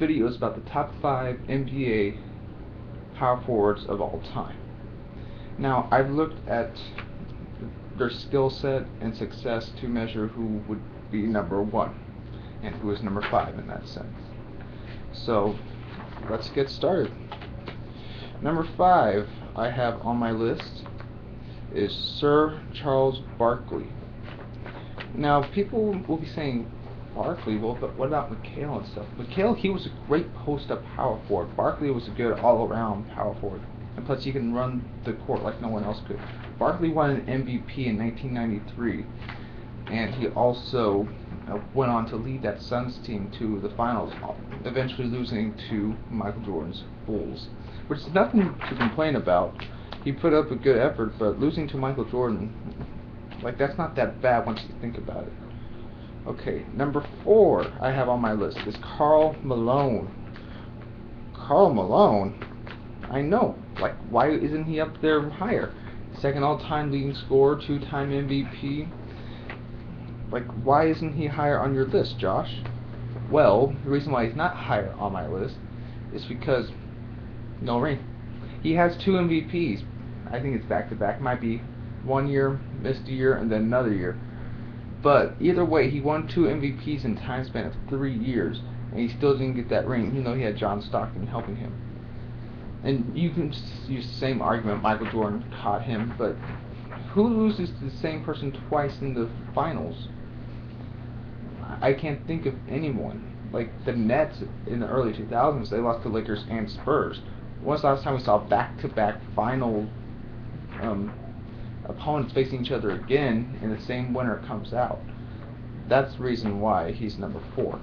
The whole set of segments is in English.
video is about the top 5 NBA power forwards of all time. Now, I've looked at their skill set and success to measure who would be number 1 and who is number 5 in that sense. So, let's get started. Number 5 I have on my list is Sir Charles Barkley. Now, people will be saying, Barkley, well, but what about McHale and stuff? McHale, he was a great post-up power forward. Barkley was a good all-around power forward. And plus, he can run the court like no one else could. Barkley won an MVP in 1993, and he also went on to lead that Suns team to the finals, eventually losing to Michael Jordan's Bulls, which is nothing to complain about. He put up a good effort, but losing to Michael Jordan, like, that's not that bad once you think about it. Okay, number 4 I have on my list is Karl Malone. Karl Malone? I know. Like, why isn't he up there higher? Second all-time leading scorer, 2-time MVP. Like, why isn't he higher on your list, Josh? Well, the reason why he's not higher on my list is because no ring. He has 2 MVPs. I think it's back-to-back. Might be 1 year, missed a year, and then another year. But either way, he won 2 MVPs in a time span of 3 years, and he still didn't get that ring, even though he had John Stockton helping him. And you can use the same argument, Michael Jordan caught him, but who loses to the same person twice in the finals? I can't think of anyone. Like the Nets in the early 2000s, they lost to Lakers and Spurs. When's the last time we saw back-to-back final opponents facing each other again, and the same winner comes out? That's the reason why he's number 4.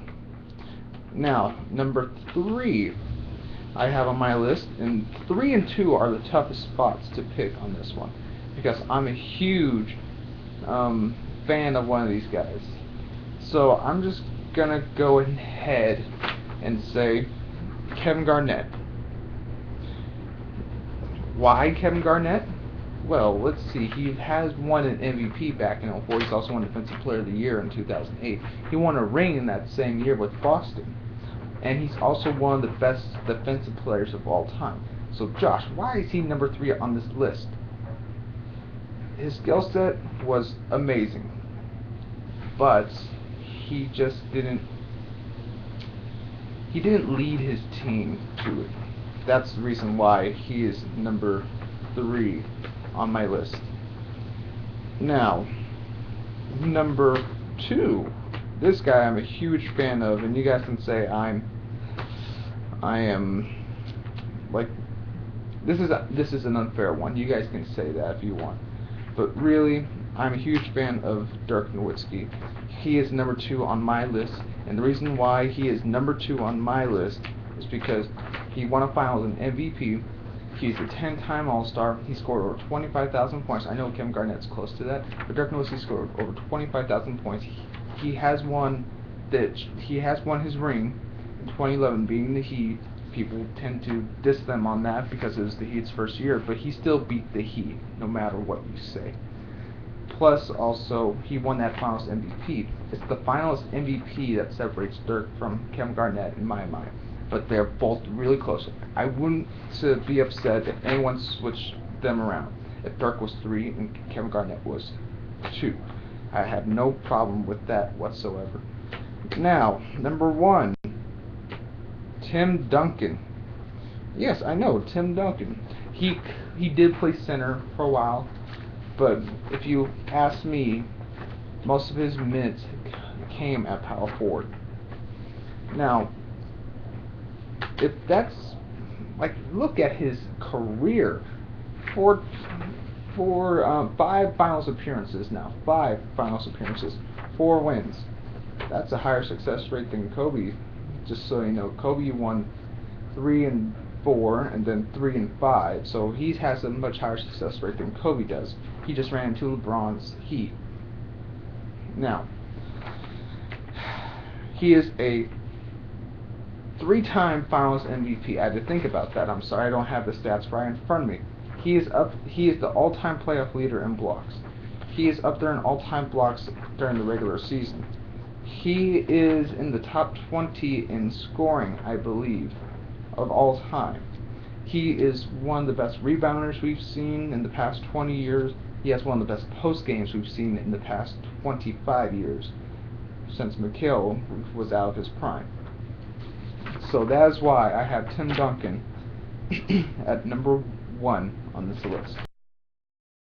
Now, number 3 I have on my list, and 3 and 2 are the toughest spots to pick on this one, because I'm a huge fan of one of these guys. So I'm just gonna go ahead and say Kevin Garnett. Why Kevin Garnett? Well, let's see. He has won an MVP back in 2004. He's also won Defensive Player of the Year in 2008. He won a ring in that same year with Boston. And he's also one of the best defensive players of all time. So, Josh, why is he number 3 on this list? His skill set was amazing, but he just didn't lead his team to it. That's the reason why he is number 3 on my list. Now, number 2. This guy I'm a huge fan of, and you guys can say I am like, this is an unfair one. You guys can say that if you want, but really, I'm a huge fan of Dirk Nowitzki. He is number 2 on my list, and the reason why he is number 2 on my list is because he won a finals and MVP. He's a 10-time All-Star. He scored over 25,000 points. I know Kevin Garnett's close to that, but Dirk Nowitzki scored over 25,000 points. He has won his ring in 2011, being the Heat. People tend to diss them on that because it was the Heat's first year, but he still beat the Heat, no matter what you say. Plus, also, he won that Finals MVP. It's the Finals MVP that separates Dirk from Kevin Garnett in my mind, but they're both really close. I wouldn't be upset if anyone switched them around. If Dirk was 3 and Kevin Garnett was 2. I have no problem with that whatsoever. Now, number 1, Tim Duncan. Yes, I know, Tim Duncan. He did play center for a while, but if you ask me, most of his minutes came at power forward. Now, if that's, like, look at his career. For 5 finals appearances now. 5 finals appearances. 4 wins. That's a higher success rate than Kobe. Just so you know, Kobe won 3 and 4, and then 3 and 5. So he has a much higher success rate than Kobe does. He just ran into LeBron's Heat. Now, he is a 3-time Finals MVP. I had to think about that. I'm sorry, I don't have the stats right in front of me. He is the all-time playoff leader in blocks. He is up there in all-time blocks during the regular season. He is in the top 20 in scoring, I believe, of all time. He is one of the best rebounders we've seen in the past 20 years. He has one of the best post games we've seen in the past 25 years, since McHale was out of his prime. So that is why I have Tim Duncan at number 1 on this list.